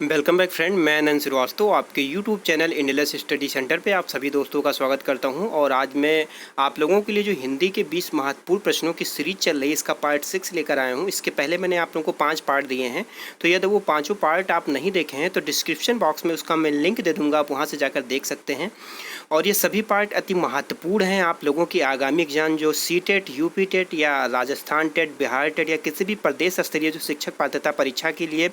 Welcome back friend, मैं नंद श्रीवास्तव आपके YouTube channel Indians study centre पे आप सभी दोस्तों का स्वागत करता हूं। और आज मैं आप लोगों के लिए जो हिंदी के 20 महत्वपूर्ण प्रश्नों की सीरीज चल रही है, इसका पार्ट 6 लेकर आया हूं। इसके पहले मैंने आप लोगों को 5 पार्ट दिए हैं, तो यदि वो पाँचों पार्ट आप नहीं देखे हैं तो डिस्क्रिप्शन बॉक्स में उसका मैं लिंक दे दूँगा, आप वहाँ से जाकर देख सकते हैं। और ये सभी पार्ट अति महत्वपूर्ण हैं आप लोगों की आगामी एग्जाम, जो सी-टेट, यूपी टेट या राजस्थान टेट, बिहार टेट या किसी भी प्रदेश स्तरीय जो शिक्षक पात्रता परीक्षा के लिए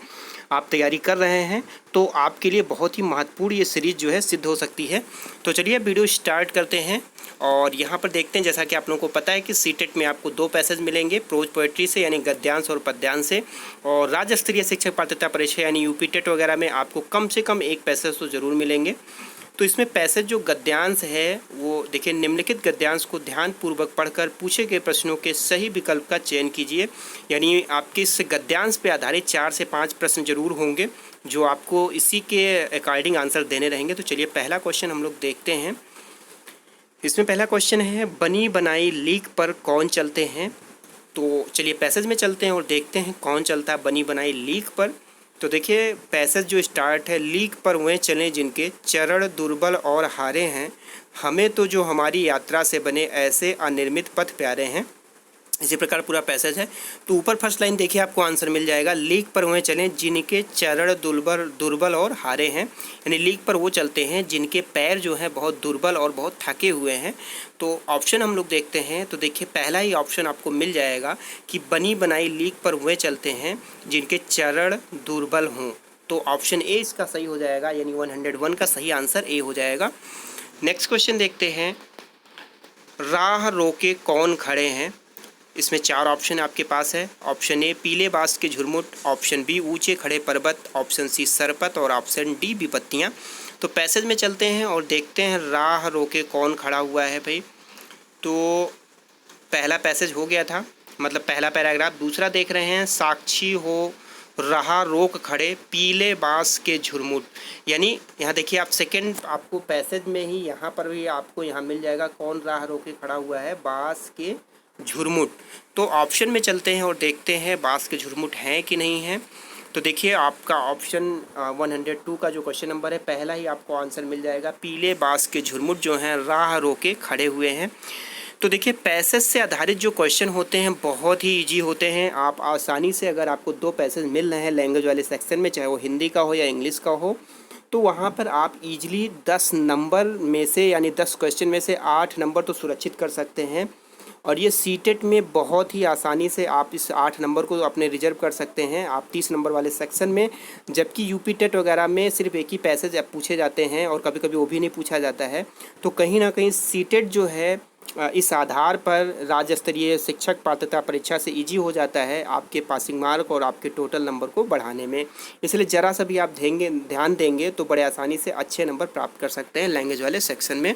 आप तैयारी कर रहे हैं, तो आपके लिए बहुत ही महत्वपूर्ण ये सीरीज़ जो है सिद्ध हो सकती है। तो चलिए वीडियो स्टार्ट करते हैं। और यहाँ पर देखते हैं, जैसा कि आप लोगों को पता है कि सी-टेट में आपको 2 पैसेज मिलेंगे, प्रोज पोएट्री से यानी गद्यांश और पद्यांश से। और राज्य स्तरीय शिक्षक पात्रता परीक्षा यानी यूपी टेट वगैरह में आपको कम से कम 1 पैसेज तो ज़रूर मिलेंगे। तो इसमें पैसेज जो गद्यांश है वो देखिए, निम्नलिखित गद्यांश को ध्यानपूर्वक पढ़कर पूछे गए प्रश्नों के सही विकल्प का चयन कीजिए। यानी आपके इस गद्यांश पे आधारित 4 से 5 प्रश्न जरूर होंगे जो आपको इसी के अकॉर्डिंग आंसर देने रहेंगे। तो चलिए पहला क्वेश्चन हम लोग देखते हैं। इसमें पहला क्वेश्चन है, बनी बनाई लीक पर कौन चलते हैं। तो चलिए पैसेज में चलते हैं और देखते हैं कौन चलता है बनी बनाई लीक पर। तो देखिए पैसेज जो स्टार्ट है, लीक पर वे चलें जिनके चरण दुर्बल और हारे हैं, हमें तो जो हमारी यात्रा से बने ऐसे अनिर्मित पथ प्यारे हैं। इसी प्रकार पूरा पैसेज है। तो ऊपर फर्स्ट लाइन देखिए, आपको आंसर मिल जाएगा, लीक पर वह चलें जिनके चरण दुर्बल और हारे हैं। यानी लीक पर वो चलते हैं जिनके पैर जो हैं बहुत दुर्बल और बहुत थके हुए हैं। तो ऑप्शन हम लोग देखते हैं, तो देखिए पहला ही ऑप्शन आपको मिल जाएगा कि बनी बनाई लीक पर वह चलते हैं जिनके चरण दुर्बल हों। तो ऑप्शन ए इसका सही हो जाएगा, यानी 101 का सही आंसर ए हो जाएगा। नेक्स्ट क्वेश्चन देखते हैं, राह रोके कौन खड़े हैं। इसमें 4 ऑप्शन आपके पास है। ऑप्शन ए पीले बांस के झुरमुट, ऑप्शन बी ऊंचे खड़े पर्वत, ऑप्शन सी सरपत और ऑप्शन डी विपत्तियाँ। तो पैसेज में चलते हैं और देखते हैं राह रोके कौन खड़ा हुआ है भाई। तो पहला पैसेज हो गया था, मतलब पहला पैराग्राफ। दूसरा देख रहे हैं, साक्षी हो राह रोक खड़े पीले बांस के झुरमुट। यानी यहाँ देखिए आप सेकंड, आपको पैसेज में ही यहाँ पर भी आपको यहाँ मिल जाएगा कौन राह रोके खड़ा हुआ है, बांस के झुरमुट। तो ऑप्शन में चलते हैं और देखते हैं बांस के झुरमुट हैं कि नहीं हैं। तो देखिए आपका ऑप्शन 102 का जो क्वेश्चन नंबर है, पहला ही आपको आंसर मिल जाएगा, पीले बांस के झुरमुट जो हैं राह रोके खड़े हुए हैं। तो देखिए पैसेज से आधारित जो क्वेश्चन होते हैं बहुत ही इजी होते हैं। आप आसानी से, अगर आपको 2 पैसेज मिल रहे हैं लैंग्वेज वाले सेक्शन में, चाहे वो हिंदी का हो या इंग्लिश का हो, तो वहाँ पर आप इजीली 10 नंबर में से, यानी 10 क्वेश्चन में से 8 नंबर तो सुरक्षित कर सकते हैं। और ये सी-टेट में बहुत ही आसानी से आप इस 8 नंबर को अपने रिजर्व कर सकते हैं आप 30 नंबर वाले सेक्शन में। जबकि यूपी टेट वगैरह में सिर्फ एक ही पैसेज अब पूछे जाते हैं और कभी कभी वो भी नहीं पूछा जाता है। तो कहीं ना कहीं सी-टेट जो है इस आधार पर राज्य स्तरीय शिक्षक पात्रता परीक्षा से इजी हो जाता है आपके पासिंग मार्क और आपके टोटल नंबर को बढ़ाने में। इसलिए ज़रा सा भी आप ध्यान देंगे तो बड़े आसानी से अच्छे नंबर प्राप्त कर सकते हैं लैंग्वेज वाले सेक्शन में।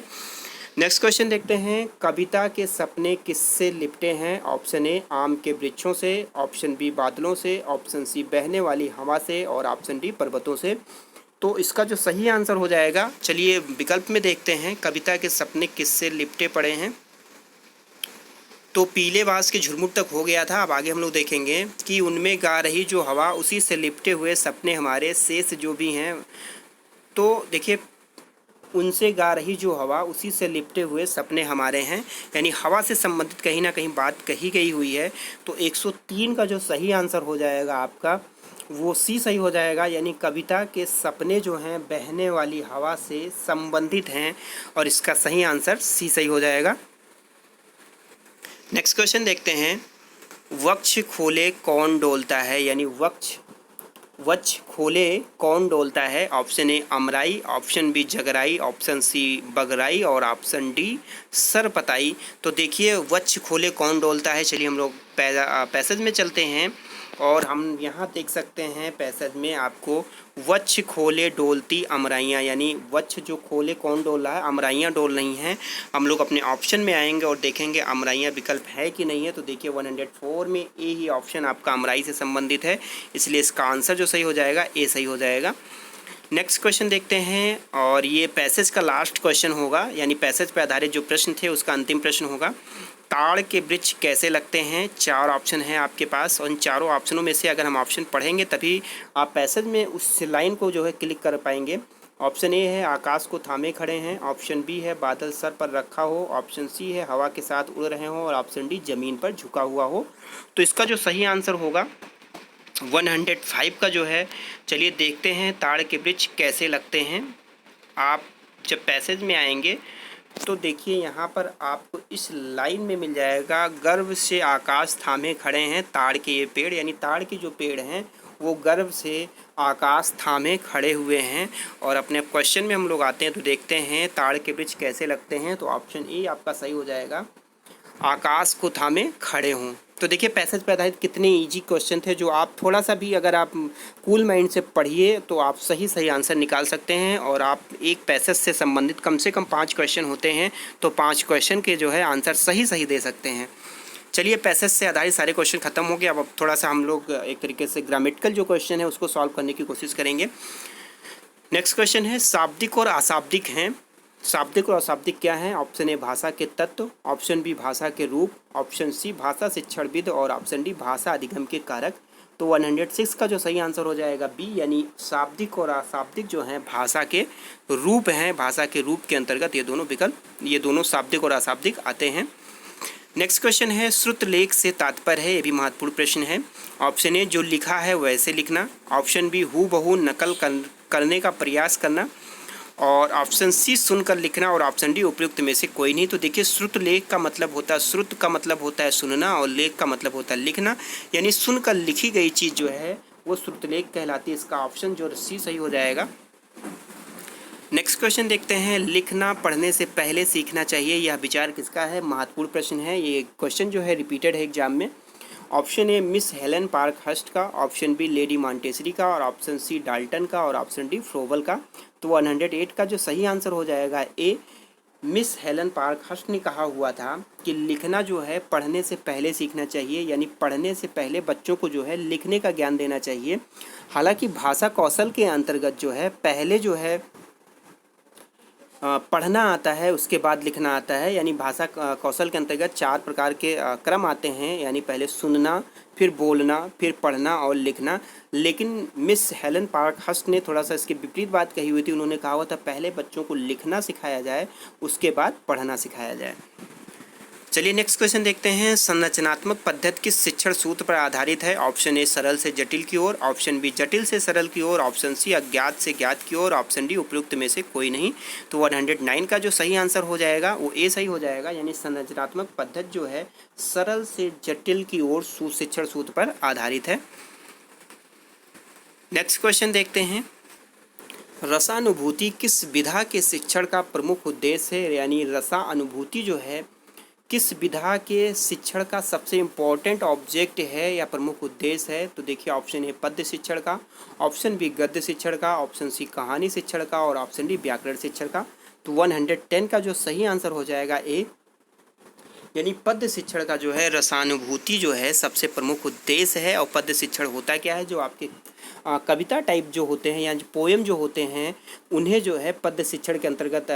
नेक्स्ट क्वेश्चन देखते हैं, कविता के सपने किससे लिपटे हैं। ऑप्शन ए आम के वृक्षों से, ऑप्शन बी बादलों से, ऑप्शन सी बहने वाली हवा से और ऑप्शन डी पर्वतों से। तो इसका जो सही आंसर हो जाएगा, चलिए विकल्प में देखते हैं, कविता के सपने किससे लिपटे पड़े हैं। तो पीले बांस के झुरमुट तक हो गया था। अब आगे हम लोग देखेंगे कि उनमें गा रही जो हवा, उसी से लिपटे हुए सपने हमारे शेष जो भी हैं। तो देखिए उनसे गा रही जो हवा, उसी से लिपटे हुए सपने हमारे हैं, यानी हवा से संबंधित कहीं ना कहीं बात कही गई हुई है। तो 103 का जो सही आंसर हो जाएगा आपका, वो सी सही हो जाएगा। यानी कविता के सपने जो हैं बहने वाली हवा से संबंधित हैं और इसका सही आंसर सी सही हो जाएगा। नेक्स्ट क्वेश्चन देखते हैं, वक्ष खोले कौन डोलता है। यानी वक्ष खोले कौन डोलता है। ऑप्शन ए अमराई, ऑप्शन बी जगराई, ऑप्शन सी बगराई और ऑप्शन डी सरपताई। तो देखिए वक्ष खोले कौन डोलता है। चलिए हम लोग पैसेज में चलते हैं और हम यहाँ देख सकते हैं पैसेज में आपको वक्ष खोले डोलती अमराइयाँ, यानी वक्ष जो खोले कौन डोल रहा है, अमराइयाँ डोल रही हैं। हम लोग अपने ऑप्शन में आएंगे और देखेंगे अमराइयाँ विकल्प है कि नहीं है। तो देखिए 104 में ए ही ऑप्शन आपका अमराई से संबंधित है, इसलिए इसका आंसर जो सही हो जाएगा ए सही हो जाएगा। नेक्स्ट क्वेश्चन देखते हैं और ये पैसेज का लास्ट क्वेश्चन होगा, यानी पैसेज पर आधारित जो प्रश्न थे उसका अंतिम प्रश्न होगा। ताड़ के वृक्ष कैसे लगते हैं। 4 ऑप्शन हैं आपके पास और इन चारों ऑप्शनों में से अगर हम ऑप्शन पढ़ेंगे तभी आप पैसेज में उस लाइन को जो है क्लिक कर पाएंगे। ऑप्शन ए है आकाश को थामे खड़े हैं, ऑप्शन बी है बादल सर पर रखा हो, ऑप्शन सी है हवा के साथ उड़ रहे हो और ऑप्शन डी ज़मीन पर झुका हुआ हो। तो इसका जो सही आंसर होगा 105 का जो है, चलिए देखते हैं ताड़ के वृक्ष कैसे लगते हैं। आप जब पैसेज में आएंगे तो देखिए यहाँ पर आपको इस लाइन में मिल जाएगा, गर्व से आकाश थामे खड़े हैं ताड़ के ये पेड़, यानी ताड़ के जो पेड़ हैं वो गर्व से आकाश थामे खड़े हुए हैं। और अपने क्वेश्चन में हम लोग आते हैं तो देखते हैं ताड़ के वृक्ष कैसे लगते हैं, तो ऑप्शन ए आपका सही हो जाएगा, आकाश को थामे खड़े हों। तो देखिए पैसेज पे आधारित कितने इजी क्वेश्चन थे जो आप थोड़ा सा भी अगर आप कूल माइंड से पढ़िए तो आप सही आंसर निकाल सकते हैं। और आप एक पैसेज से संबंधित कम से कम 5 क्वेश्चन होते हैं तो 5 क्वेश्चन के जो है आंसर सही दे सकते हैं। चलिए पैसेज से आधारित सारे क्वेश्चन खत्म हो गए। अब थोड़ा सा हम लोग एक तरीके से ग्रामेटिकल जो क्वेश्चन है उसको सॉल्व करने की कोशिश करेंगे। नेक्स्ट क्वेश्चन है शाब्दिक और अशाब्दिक हैं। शाब्दिक और अशाब्दिक क्या है। ऑप्शन ए भाषा के तत्व, ऑप्शन बी भाषा के रूप, ऑप्शन सी भाषा शिक्षणविद और ऑप्शन डी भाषा अधिगम के कारक। तो 106 का जो सही आंसर हो जाएगा बी, यानी शाब्दिक और अशाब्दिक जो हैं भाषा के रूप हैं। भाषा के रूप के अंतर्गत ये दोनों विकल्प, ये दोनों शाब्दिक और अशाब्दिक आते हैं। नेक्स्ट क्वेश्चन है श्रुत लेख से तात्पर्य है, ये भी महत्वपूर्ण प्रश्न है। ऑप्शन ए जो लिखा है वैसे लिखना, ऑप्शन बी हूबहू नकल करने का प्रयास करना, और ऑप्शन सी सुनकर लिखना, और ऑप्शन डी उपयुक्त में से कोई नहीं। तो देखिए श्रुत लेख का मतलब होता है, श्रुत का मतलब होता है सुनना और लेख का मतलब होता है लिखना, यानी सुनकर लिखी गई चीज़ जो है वो श्रुत लेख कहलाती है। इसका ऑप्शन जो सी सही हो जाएगा। नेक्स्ट क्वेश्चन देखते हैं, लिखना पढ़ने से पहले सीखना चाहिए, यह विचार किसका है। महत्वपूर्ण प्रश्न है ये क्वेश्चन जो है, रिपीटेड है एग्जाम में। Option a Miss Helen Parkhurst का, ऑप्शन बी लेडी मॉन्टेसरी का, और ऑप्शन सी डाल्टन का, और ऑप्शन डी फ्रोवल का। तो 108 का जो सही आंसर हो जाएगा ए, मिस हेलन पार्क हस्ट ने कहा हुआ था कि लिखना जो है पढ़ने से पहले सीखना चाहिए, यानी पढ़ने से पहले बच्चों को जो है लिखने का ज्ञान देना चाहिए। हालांकि भाषा कौशल के अंतर्गत जो है पहले जो है पढ़ना आता है उसके बाद लिखना आता है, यानी भाषा कौशल के अंतर्गत 4 प्रकार के क्रम आते हैं, यानी पहले सुनना, फिर बोलना, फिर पढ़ना और लिखना। लेकिन मिस हेलन पार्क हस्ट ने थोड़ा सा इसके विपरीत बात कही हुई थी। उन्होंने कहा हुआ था पहले बच्चों को लिखना सिखाया जाए उसके बाद पढ़ना सिखाया जाए। चलिए नेक्स्ट क्वेश्चन देखते हैं, संरचनात्मक पद्धति किस शिक्षण सूत्र पर आधारित है। ऑप्शन ए सरल से जटिल की ओर, ऑप्शन बी जटिल से सरल की ओर, ऑप्शन सी अज्ञात से ज्ञात की ओर, ऑप्शन डी उपयुक्त में से कोई नहीं। तो 109 का जो सही आंसर हो जाएगा वो ए सही हो जाएगा, यानी संरचनात्मक पद्धति जो है सरल से जटिल की ओर शिक्षण सूत्र पर आधारित है। नेक्स्ट क्वेश्चन देखते हैं, रसानुभूति किस विधा के शिक्षण का प्रमुख उद्देश्य है, यानी रसानुभूति जो है किस विधा के शिक्षण का सबसे इम्पोर्टेंट ऑब्जेक्ट है या प्रमुख उद्देश्य है। तो देखिए ऑप्शन ए पद्य शिक्षण का, ऑप्शन बी गद्य शिक्षण का, ऑप्शन सी कहानी शिक्षण का, और ऑप्शन डी व्याकरण शिक्षण का। तो 110 का जो सही आंसर हो जाएगा ए, यानी पद्य शिक्षण का जो है रसानुभूति जो है सबसे प्रमुख उद्देश्य है। और पद्य शिक्षण होता क्या है, जो आपके कविता टाइप जो होते हैं या जो पोएम जो होते हैं उन्हें जो है पद्य शिक्षण के अंतर्गत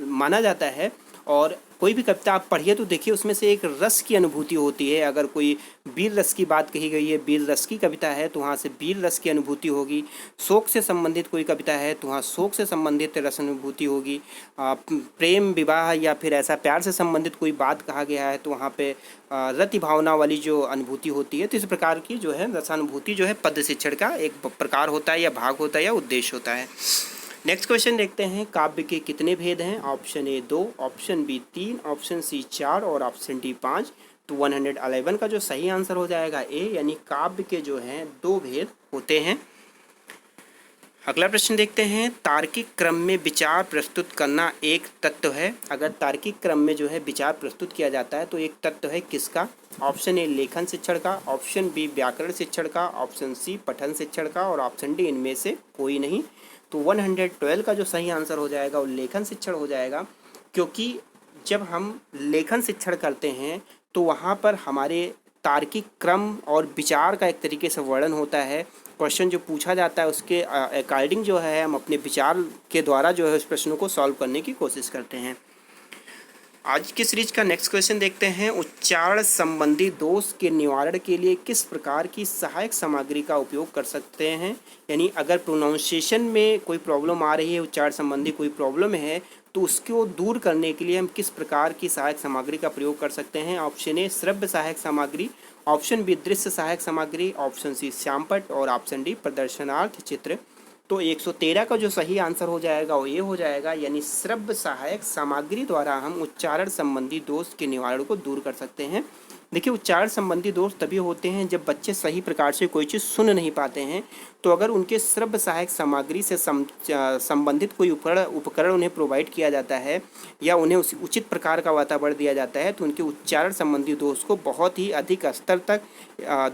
माना जाता है। और कोई भी कविता आप पढ़िए तो देखिए उसमें से एक रस की अनुभूति होती है। अगर कोई वीर रस की बात कही गई है, वीर रस की कविता है तो वहाँ से वीर रस की अनुभूति होगी। शोक से संबंधित कोई कविता है तो वहाँ शोक से संबंधित रस अनुभूति होगी। प्रेम विवाह या फिर ऐसा प्यार से संबंधित कोई बात कहा गया है तो वहाँ पे रति भावना वाली जो अनुभूति होती है। तो इस प्रकार की जो है रसानुभूति जो है पद्य शिक्षण का एक प्रकार होता है या भाग होता है या उद्देश्य होता है। नेक्स्ट क्वेश्चन देखते हैं, काव्य के कितने भेद हैं। Option A 2, option B 3, option C 4 और ऑप्शन डी 5। तो 111 का जो सही आंसर हो जाएगा ए, यानी काव्य के जो हैं 2 भेद होते हैं। अगला प्रश्न देखते हैं, तार्किक क्रम में विचार प्रस्तुत करना एक तत्व है। अगर तार्किक क्रम में जो है विचार प्रस्तुत किया जाता है तो एक तत्व है किसका। ऑप्शन ए लेखन शिक्षण का, ऑप्शन बी व्याकरण शिक्षण का, ऑप्शन सी पठन शिक्षण का, और ऑप्शन डी इनमें से कोई नहीं। तो 112 का जो सही आंसर हो जाएगा वो लेखन शिक्षण हो जाएगा, क्योंकि जब हम लेखन शिक्षण करते हैं तो वहाँ पर हमारे तार्किक क्रम और विचार का एक तरीके से वर्णन होता है। क्वेश्चन जो पूछा जाता है उसके अकॉर्डिंग जो है हम अपने विचार के द्वारा जो है उस प्रश्नों को सॉल्व करने की कोशिश करते हैं। आज की सीरीज का नेक्स्ट क्वेश्चन देखते हैं। उच्चारण संबंधी दोष के निवारण के लिए किस प्रकार की सहायक सामग्री का उपयोग कर सकते हैं। यानी अगर प्रोनाउंसिएशन में कोई प्रॉब्लम आ रही है, उच्चारण संबंधी कोई प्रॉब्लम है, तो उसको दूर करने के लिए हम किस प्रकार की सहायक सामग्री का प्रयोग कर सकते हैं। ऑप्शन ए श्रव्य सहायक सामग्री, ऑप्शन बी दृश्य सहायक सामग्री, ऑप्शन सी श्यामपट्ट और ऑप्शन डी प्रदर्शनार्थ चित्र। तो 113 का जो सही आंसर हो जाएगा वो ये हो जाएगा, यानी श्रव्य सहायक सामग्री द्वारा हम उच्चारण संबंधी दोष के निवारण को दूर कर सकते हैं। देखिए, उच्चारण संबंधी दोष तभी होते हैं जब बच्चे सही प्रकार से कोई चीज़ सुन नहीं पाते हैं। तो अगर उनके श्रव्य सहायक सामग्री से संबंधित कोई उपकरण उन्हें प्रोवाइड किया जाता है या उन्हें उस उचित प्रकार का वातावरण दिया जाता है, तो उनके उच्चारण संबंधी दोष को बहुत ही अधिक स्तर तक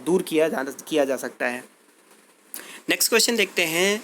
दूर किया जा सकता है। नेक्स्ट क्वेश्चन देखते हैं।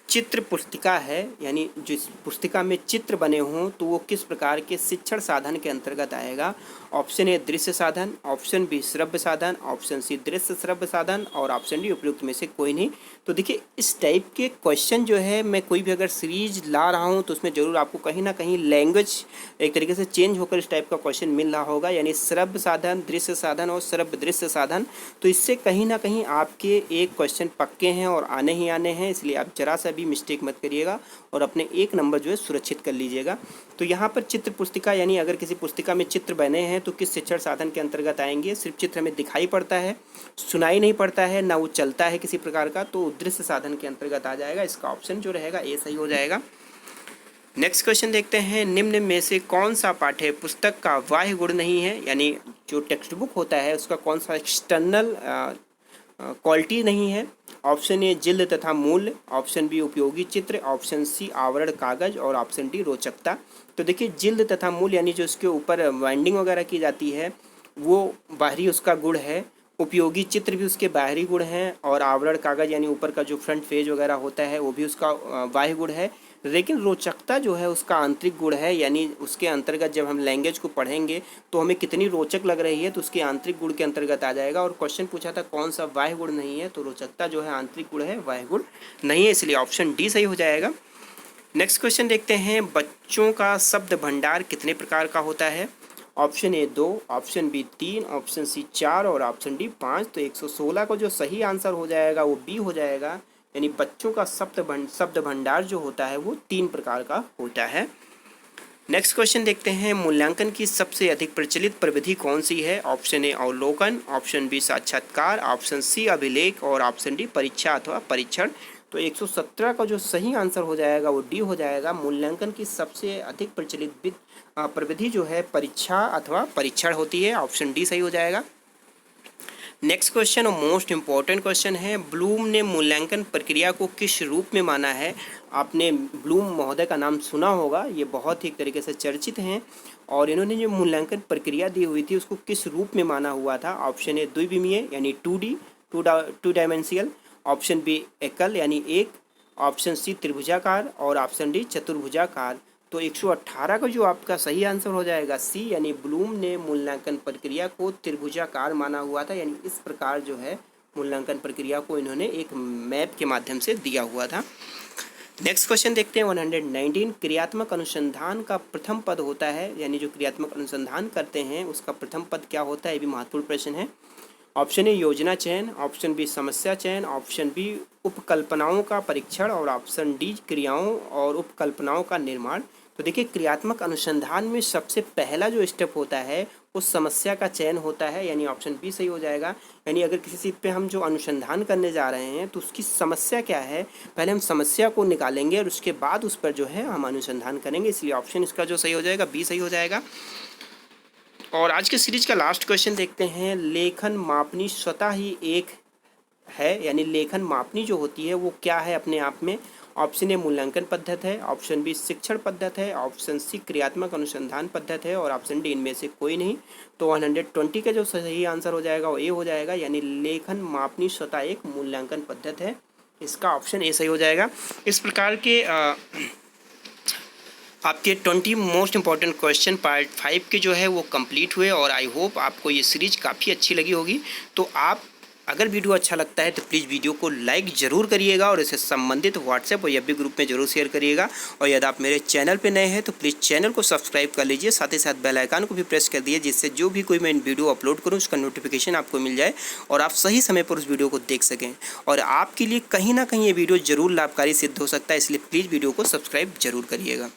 चित्र पुस्तिका है, यानी जिस पुस्तिका में चित्र बने हों तो वो किस प्रकार के शिक्षण साधन के अंतर्गत आएगा। ऑप्शन ए दृश्य साधन, ऑप्शन बी श्रव्य साधन, ऑप्शन सी दृश्य श्रव्य साधन और ऑप्शन डी उपयुक्त में से कोई नहीं। तो देखिए, इस टाइप के क्वेश्चन जो है, मैं कोई भी अगर सीरीज ला रहा हूँ तो उसमें ज़रूर आपको कहीं ना कहीं लैंग्वेज एक तरीके से चेंज होकर इस टाइप का क्वेश्चन मिल रहा होगा, यानी श्रव्य साधन, दृश्य साधन और श्रव्य दृश्य साधन। तो इससे कहीं ना कहीं आपके एक क्वेश्चन पक्के हैं और आने ही आने हैं, इसलिए आप जरा सा भी मिस्टेक मत करिएगा और अपने एक नंबर जो है सुरक्षित कर लीजिएगा। तो यहाँ पर चित्र पुस्तिका, यानी अगर किसी पुस्तिका में चित्र बने हैं तो किस शिक्षण साधन के अंतर्गत आएंगे। सिर्फ चित्र हमें दिखाई पड़ता है, सुनाई नहीं पड़ता है, ना वो चलता है किसी प्रकार का, तो दृश्य साधन के अंतर्गत आ जाएगा। इसका ऑप्शन जो रहेगा ए सही हो जाएगा। नेक्स्ट क्वेश्चन देखते हैं। निम्न में से कौन सा पाठ्य पुस्तक का बाह्य गुण नहीं है, यानी जो टेक्स्ट बुक होता है उसका कौन सा एक्सटर्नल क्वालिटी नहीं है। ऑप्शन ए जिल्द तथा मूल्य, ऑप्शन बी उपयोगी चित्र, ऑप्शन सी आवरण कागज और ऑप्शन डी रोचकता। तो देखिए, जिल्द तथा मूल्य यानी जो उसके ऊपर वाइंडिंग वगैरह की जाती है वो बाहरी उसका गुण है, उपयोगी चित्र भी उसके बाहरी गुण हैं और आवरण कागज यानी ऊपर का जो फ्रंट पेज वगैरह होता है वो भी उसका बाह्य गुण है। लेकिन रोचकता जो है उसका आंतरिक गुण है, यानी उसके अंतर्गत जब हम लैंग्वेज को पढ़ेंगे तो हमें कितनी रोचक लग रही है तो उसके आंतरिक गुण के अंतर्गत आ जाएगा। और क्वेश्चन पूछा था कौन सा बाह्य गुण नहीं है, तो रोचकता जो है आंतरिक गुण है, बाह्य गुण नहीं है, इसलिए ऑप्शन डी सही हो जाएगा। नेक्स्ट क्वेश्चन देखते हैं। बच्चों का शब्द भंडार कितने प्रकार का होता है। Option A 2, option B 3, option C 4 और ऑप्शन डी 5। तो 116 का जो सही आंसर हो जाएगा वो बी हो जाएगा, यानी बच्चों का शब्द भंडार जो होता है वो 3 प्रकार का होता है। नेक्स्ट क्वेश्चन देखते हैं। मूल्यांकन की सबसे अधिक प्रचलित प्रविधि कौन सी है। ऑप्शन ए अवलोकन, ऑप्शन बी साक्षात्कार, ऑप्शन सी अभिलेख और ऑप्शन डी परीक्षा अथवा परीक्षण। तो 117 का जो सही आंसर हो जाएगा वो डी हो जाएगा। मूल्यांकन की सबसे अधिक प्रचलित प्रविधि जो है परीक्षा अथवा परीक्षण होती है, ऑप्शन डी सही हो जाएगा। नेक्स्ट क्वेश्चन और मोस्ट इम्पॉर्टेंट क्वेश्चन है। ब्लूम ने मूल्यांकन प्रक्रिया को किस रूप में माना है। आपने ब्लूम महोदय का नाम सुना होगा, ये बहुत ही एक तरीके से चर्चित हैं और इन्होंने जो मूल्यांकन प्रक्रिया दी हुई थी उसको किस रूप में माना हुआ था। ऑप्शन ए द्विविमीय यानी 2D, टू डायमेंशियल, ऑप्शन बी एकल यानी एक, ऑप्शन सी त्रिभुजाकार और ऑप्शन डी चतुर्भुजाकार। तो 118 का जो आपका सही आंसर हो जाएगा सी, यानी ब्लूम ने मूल्यांकन प्रक्रिया को त्रिभुजाकार माना हुआ था, यानी इस प्रकार जो है मूल्यांकन प्रक्रिया को इन्होंने एक मैप के माध्यम से दिया हुआ था। नेक्स्ट क्वेश्चन देखते हैं 119। क्रियात्मक अनुसंधान का प्रथम पद होता है, यानी जो क्रियात्मक अनुसंधान करते हैं उसका प्रथम पद क्या होता है, ये भी महत्वपूर्ण प्रश्न है। ऑप्शन ए योजना चयन, ऑप्शन बी समस्या चयन, ऑप्शन बी उपकल्पनाओं का परीक्षण और ऑप्शन डी क्रियाओं और उपकल्पनाओं का निर्माण। तो देखिए, क्रियात्मक अनुसंधान में सबसे पहला जो स्टेप होता है उस समस्या का चयन होता है, यानी ऑप्शन बी सही हो जाएगा। यानी अगर किसी चीज़ पे हम जो अनुसंधान करने जा रहे हैं तो उसकी समस्या क्या है, पहले हम समस्या को निकालेंगे और उसके बाद उस पर जो है हम अनुसंधान करेंगे, इसलिए ऑप्शन इसका जो सही हो जाएगा बी सही हो जाएगा। और आज के सीरीज का लास्ट क्वेश्चन देखते हैं। लेखन मापनी स्वतः ही एक है, यानी लेखन मापनी जो होती है वो क्या है अपने आप में। ऑप्शन ए मूल्यांकन पद्धति है, ऑप्शन बी शिक्षण पद्धति है, ऑप्शन सी क्रियात्मक अनुसंधान पद्धति है और ऑप्शन डी इनमें से कोई नहीं। तो 120 का जो सही आंसर हो जाएगा वो ए हो जाएगा, यानी लेखन मापनी स्वतः एक मूल्यांकन पद्धति है, इसका ऑप्शन ए सही हो जाएगा। इस प्रकार के आपके 20 मोस्ट इंपॉर्टेंट क्वेश्चन पार्ट 5 के जो है वो कंप्लीट हुए और आई होप आपको ये सीरीज काफ़ी अच्छी लगी होगी। तो आप अगर वीडियो अच्छा लगता है तो प्लीज़ वीडियो को लाइक ज़रूर करिएगा और इससे संबंधित व्हाट्सएप और एफबी ग्रुप में ज़रूर शेयर करिएगा। और यदि आप मेरे चैनल पे नए हैं तो प्लीज़ चैनल को सब्सक्राइब कर लीजिए, साथ ही साथ बेल आइकन को भी प्रेस कर दिए, जिससे जो भी कोई मैं वीडियो अपलोड करूँ उसका नोटिफिकेशन आपको मिल जाए और आप सही समय पर उस वीडियो को देख सकें। और आपके लिए कहीं ना कहीं ये वीडियो ज़रूर लाभकारी सिद्ध हो सकता है, इसलिए प्लीज़ वीडियो को सब्सक्राइब ज़रूर करिएगा।